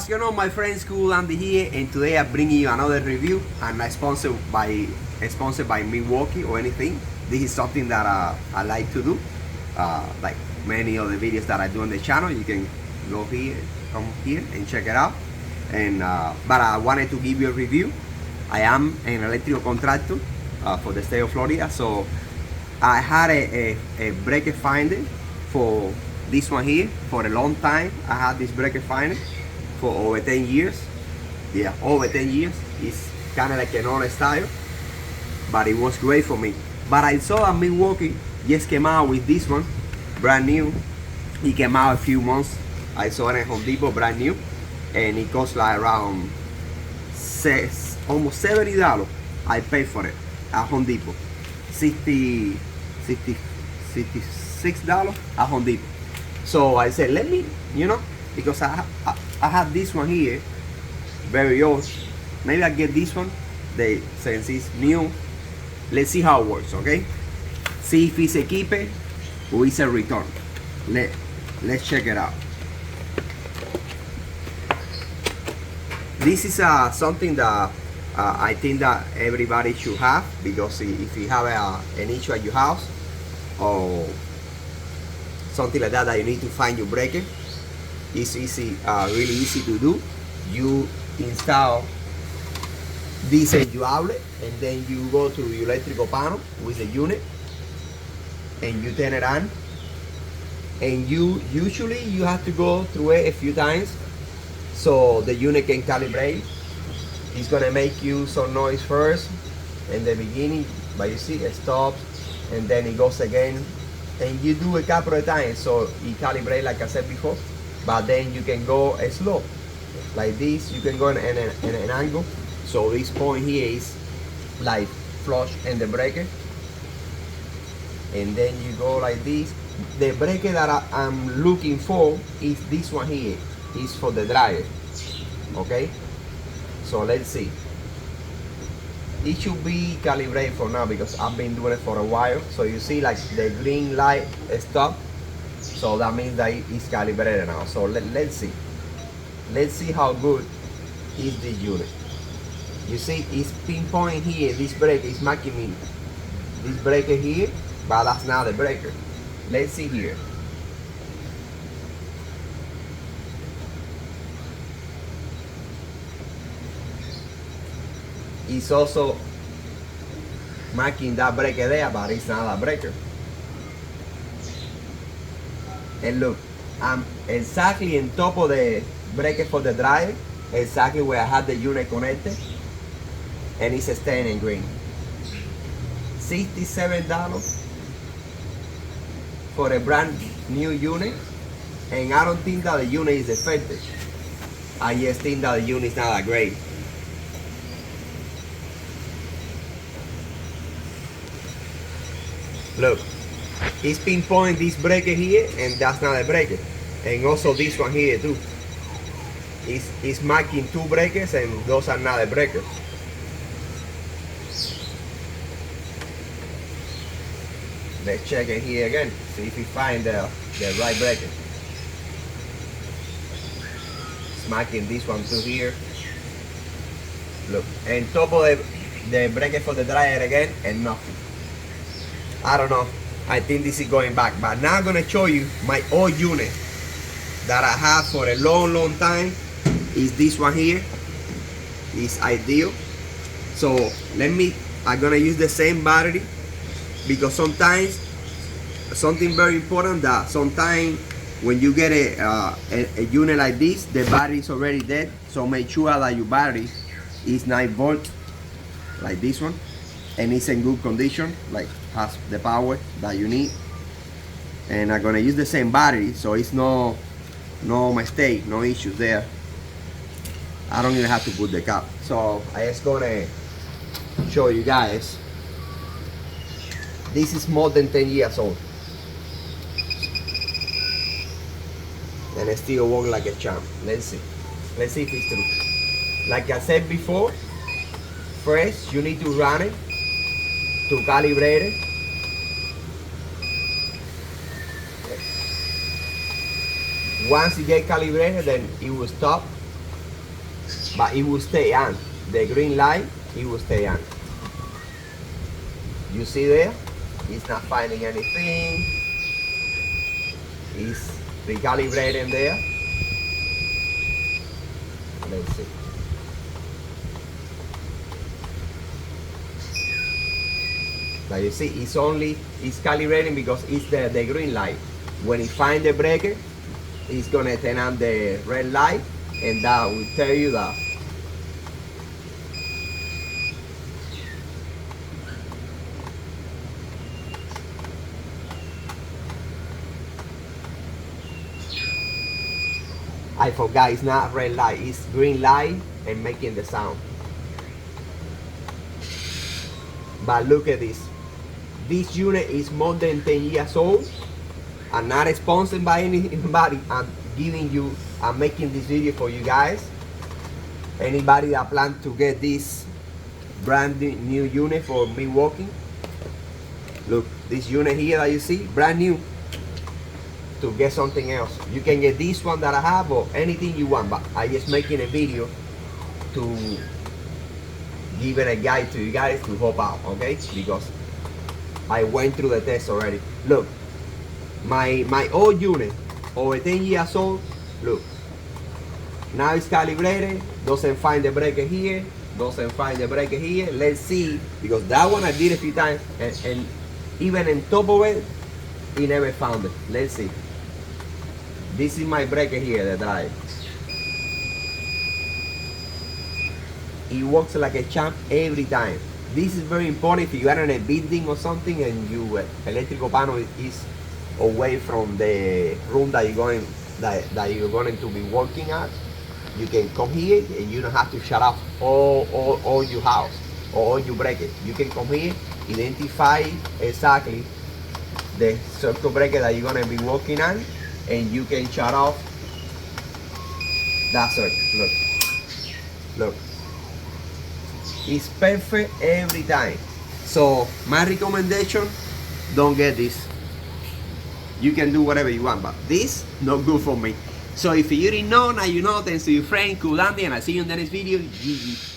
What's going on, my friends? Cool Andy here, and today I'm bringing you another review, and I sponsored by Milwaukee or anything. This is something that I like to do, like many of the videos that I do on the channel. You can go here, come here and check it out. And but I wanted to give you a review. I am an electrical contractor for the state of Florida, so I had a breaker finder for this one here for a long time. I had this breaker finder for over 10 years. Yeah, over 10 years. It's kind of like an old style, but it was great for me. But I saw that Milwaukee just came out with this one, brand new. It came out a few months. I saw it at Home Depot, brand new, and it cost like around almost $70. I paid for it at Home Depot. $66 at Home Depot. So I said, let me, because I have this one here, very old. Maybe I get this one. Since it's new, let's see how it works, okay? See if it's a keeper or it's a return. Let's check it out. This is something that I think that everybody should have, because if you have an issue at your house or something like that you need to find your breaker, it's easy, really easy to do. You install this in your outlet, and then you go to your electrical panel with the unit, and you turn it on. And you have to go through it a few times so the unit can calibrate. It's gonna make you some noise first in the beginning, but you see it stops and then it goes again, and you do a couple of times so it calibrates like I said before. But then you can go slow like this. You can go in an angle, so this point here is like flush in the breaker, and then you go like this. The breaker that I'm looking for is this one here. It's for the dryer, okay? So let's see. It should be calibrated for now because I've been doing it for a while. So you see like the green light stop, so that means that it's calibrated now. So let's see. Let's see how good is this unit. You see it's pinpoint here. This breaker is marking me this breaker here, but that's not the breaker. Let's see here. It's also marking that breaker there, but it's not a breaker. And look, I'm exactly on top of the breaker for the dryer, exactly where I had the unit connected, and it's staying in green. $67 for a brand new unit, and I don't think that the unit is defective. I just think that the unit is not that great. Look, it's pinpoint this breaker here, and that's not a breaker. And also this one here too. It's marking two breakers, and those are not the breakers. Let's check it here again, see if we find the right breaker. It's marking this one too here. Look, and top of the breaker for the dryer again, and nothing. I don't know. I think this is going back. But now I'm gonna show you my old unit that I have for a long time. Is this one here. It's ideal. So I'm gonna use the same battery, because sometimes something very important, that sometimes when you get a unit like this, the battery is already dead. So make sure that your battery is 9 volt like this one, and it's in good condition, like has the power that you need. And I'm gonna use the same battery, so it's no mistake, no issues there. I don't even have to put the cap. So I just gonna show you guys. This is more than 10 years old, and it still works like a champ. Let's see if it's true. Like I said before, first you need to run it to calibrate it. Once it gets calibrated, then it will stop but it will stay on. The green light, it will stay on. You see there? It's not finding anything. It's recalibrating there. Let's see. Like you see, it's calibrating because it's the green light. When it finds the breaker, it's gonna turn on the red light, and that will tell you that. I forgot, it's not red light, it's green light and making the sound. But look at this. This unit is more than 10 years old. I'm not sponsored by anybody. I'm making this video for you guys. Anybody that plans to get this brand new unit for Milwaukee. Look, this unit here that you see, brand new. To get something else, you can get this one that I have or anything you want, but I just making a video to give it a guide to you guys to help out, okay? Because I went through the test already. Look, my old unit, over 10 years old, look, now it's calibrated, doesn't find the breaker here, doesn't find the breaker here. Let's see, because that one I did a few times, and even on top of it, he never found it. Let's see. This is my breaker here, the drive. It works like a champ every time. This is very important if you are in a building or something and your electrical panel is away from the room that you're going to be working at. You can come here and you don't have to shut off all your house or all your breakers. You can come here, identify exactly the circuit breaker that you're going to be working on, and you can shut off that circuit. Look, it's perfect every time. So my recommendation, don't get this. You can do whatever you want, but this not good for me. So if you didn't know, now you know. Thanks to your friend, Cool Andy, and I'll see you in the next video. GG.